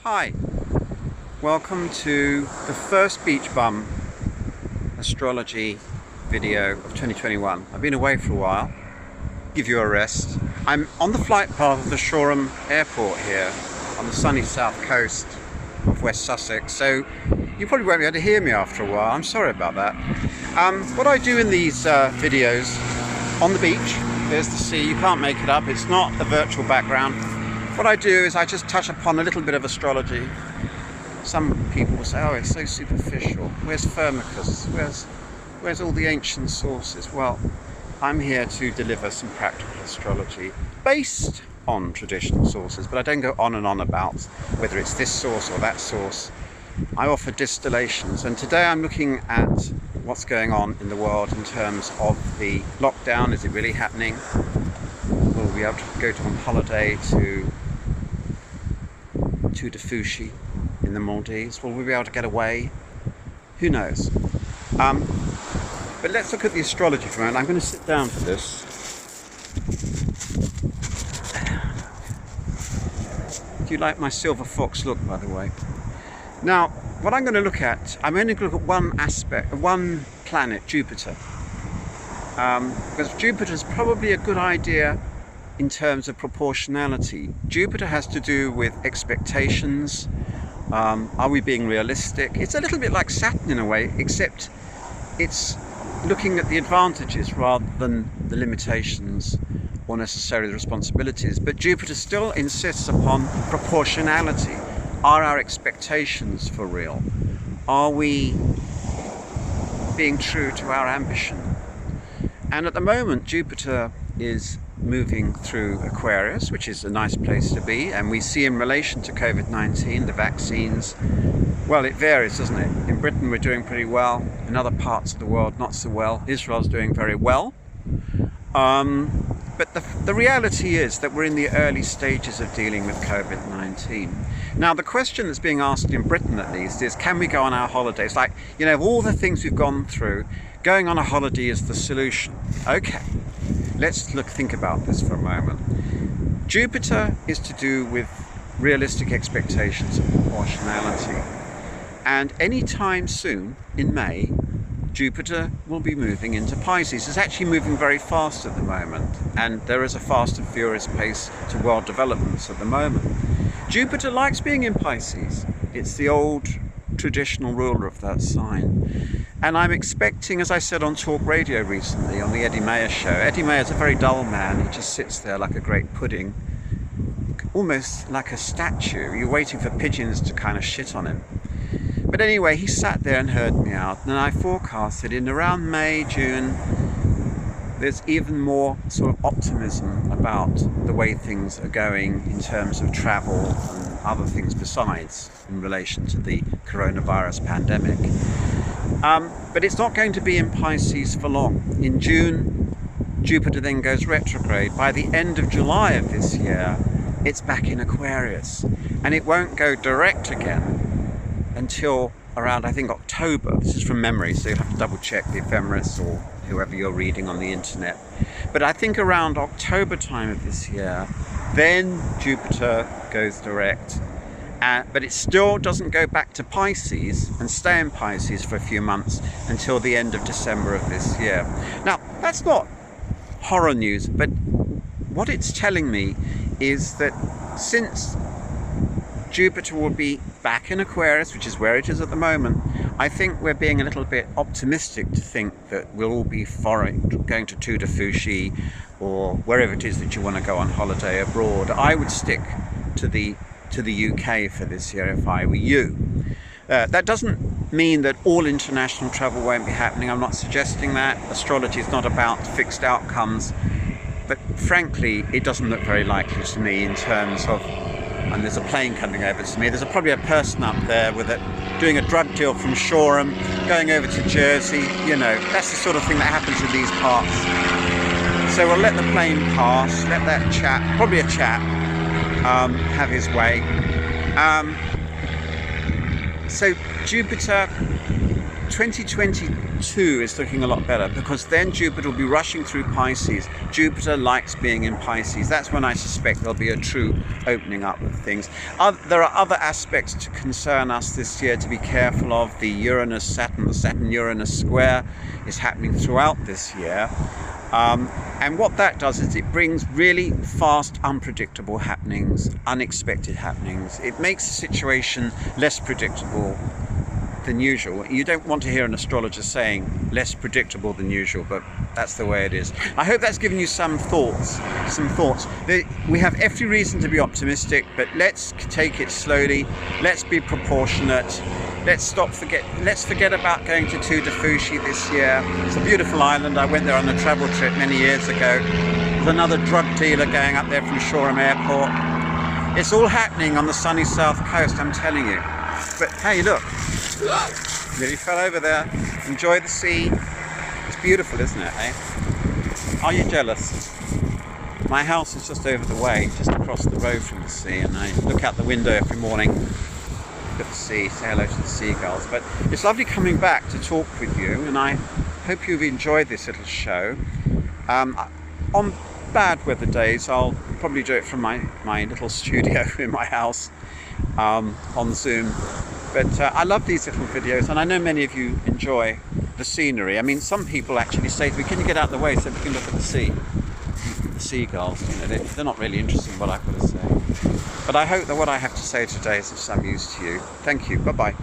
Hi, welcome to the first Beach Bum Astrology video of 2021. I've been away for a while, give you a rest. I'm on the flight path of the Shoreham Airport here on the sunny south coast of West Sussex, so you probably won't be able to hear me after a while. I'm sorry about that. What I do in these videos on the beach, there's the sea, you can't make it up, it's not a virtual background. What I do is I just touch upon a little bit of astrology. Some people will say, oh, it's so superficial. Where's Firmicus? Where's all the ancient sources? Well, I'm here to deliver some practical astrology based on traditional sources, but I don't go on and on about whether it's this source or that source. I offer distillations, and today I'm looking at what's going on in the world in terms of the lockdown. Is it really happening? Will we be able to go on holiday to Fushi in the Maldives? Will we be able to get away? Who knows? But let's look at the astrology for a moment. I'm going to sit down for this. Do you like my silver fox look, by the way? Now, what I'm going to look at, I'm only going to look at one aspect, one planet, Jupiter. Because Jupiter is probably a good idea in terms of proportionality. Jupiter has to do with expectations. Are we being realistic? It's a little bit like Saturn in a way, except it's looking at the advantages rather than the limitations or necessarily the responsibilities. But Jupiter still insists upon proportionality. Are our expectations for real? Are we being true to our ambition? And at the moment, Jupiter is moving through Aquarius, which is a nice place to be, and we see in relation to COVID-19, the vaccines, well, it varies, doesn't it? In Britain we're doing pretty well, in other parts of the world not so well. Israel's doing very well, but the reality is that we're in the early stages of dealing with COVID-19. Now, the question that's being asked in Britain at least is, can we go on our holidays? Like, you know, of all the things we've gone through, going on a holiday is the solution. Okay. Let's think about this for a moment. Jupiter is to do with realistic expectations of proportionality. And any time soon, in May, Jupiter will be moving into Pisces. It's actually moving very fast at the moment, and there is a fast and furious pace to world developments at the moment. Jupiter likes being in Pisces. It's the old traditional ruler of that sign. And I'm expecting, as I said on Talk Radio recently, on the Eddie Mayer show, Eddie Mayer's a very dull man. He just sits there like a great pudding, almost like a statue. You're waiting for pigeons to kind of shit on him. But anyway, he sat there and heard me out, and I forecasted in around May, June, there's even more sort of optimism about the way things are going in terms of travel and other things besides in relation to the coronavirus pandemic. But it's not going to be in Pisces for long. In June, Jupiter then goes retrograde. By the end of July of this year, it's back in Aquarius. And it won't go direct again until around, I think, October. This is from memory, so you'll have to double check the ephemeris or whoever you're reading on the internet. But I think around October time of this year, then Jupiter goes direct. But it still doesn't go back to Pisces and stay in Pisces for a few months until the end of December of this year. Now, that's not horror news, but what it's telling me is that since Jupiter will be back in Aquarius, which is where it is at the moment, I think we're being a little bit optimistic to think that we'll all be foreign, going to Fushi or wherever it is that you want to go on holiday abroad. I would stick to the UK for this year if I were you. That doesn't mean that all international travel won't be happening. I'm not suggesting that. Astrology is not about fixed outcomes, but frankly it doesn't look very likely to me in terms of, and there's a plane coming over to me, there's probably a person up there with it doing a drug deal from Shoreham, going over to Jersey. You know, that's the sort of thing that happens in these parts. So we'll let the plane pass, let that chap, probably a chap, have his way. So Jupiter 2022 is looking a lot better, because then Jupiter will be rushing through Pisces. Jupiter likes being in Pisces. That's when I suspect there'll be a true opening up of things. There are other aspects to concern us this year to be careful of. The Uranus-Saturn, the Saturn-Uranus square is happening throughout this year. And what that does is it brings really fast, unpredictable happenings, unexpected happenings. It makes the situation less predictable than usual. You don't want to hear an astrologer saying less predictable than usual, but that's the way it is. I hope that's given you some thoughts. We have every reason to be optimistic, but let's take it slowly. Let's be proportionate. Let's forget about going to Fushi this year. It's a beautiful island. I went there on a travel trip many years ago. There's another drug dealer going up there from Shoreham Airport. It's all happening on the sunny south coast, I'm telling you. But hey, look, nearly fell over there. Enjoy the sea. It's beautiful, isn't it, eh? Are you jealous? My house is just over the way, just across the road from the sea, and I look out the window every morning, look at the sea, say hello to the seagulls. But it's lovely coming back to talk with you, and I hope you've enjoyed this little show. On bad weather days, I'll probably do it from my little studio in my house on Zoom. But I love these little videos, and I know many of you enjoy the scenery. I mean, some people actually say to me, can you get out of the way so we can look at the sea? The seagulls, you know, they're not really interested in what I've got to say. But I hope that what I have to say today is of some use to you. Thank you. Bye-bye.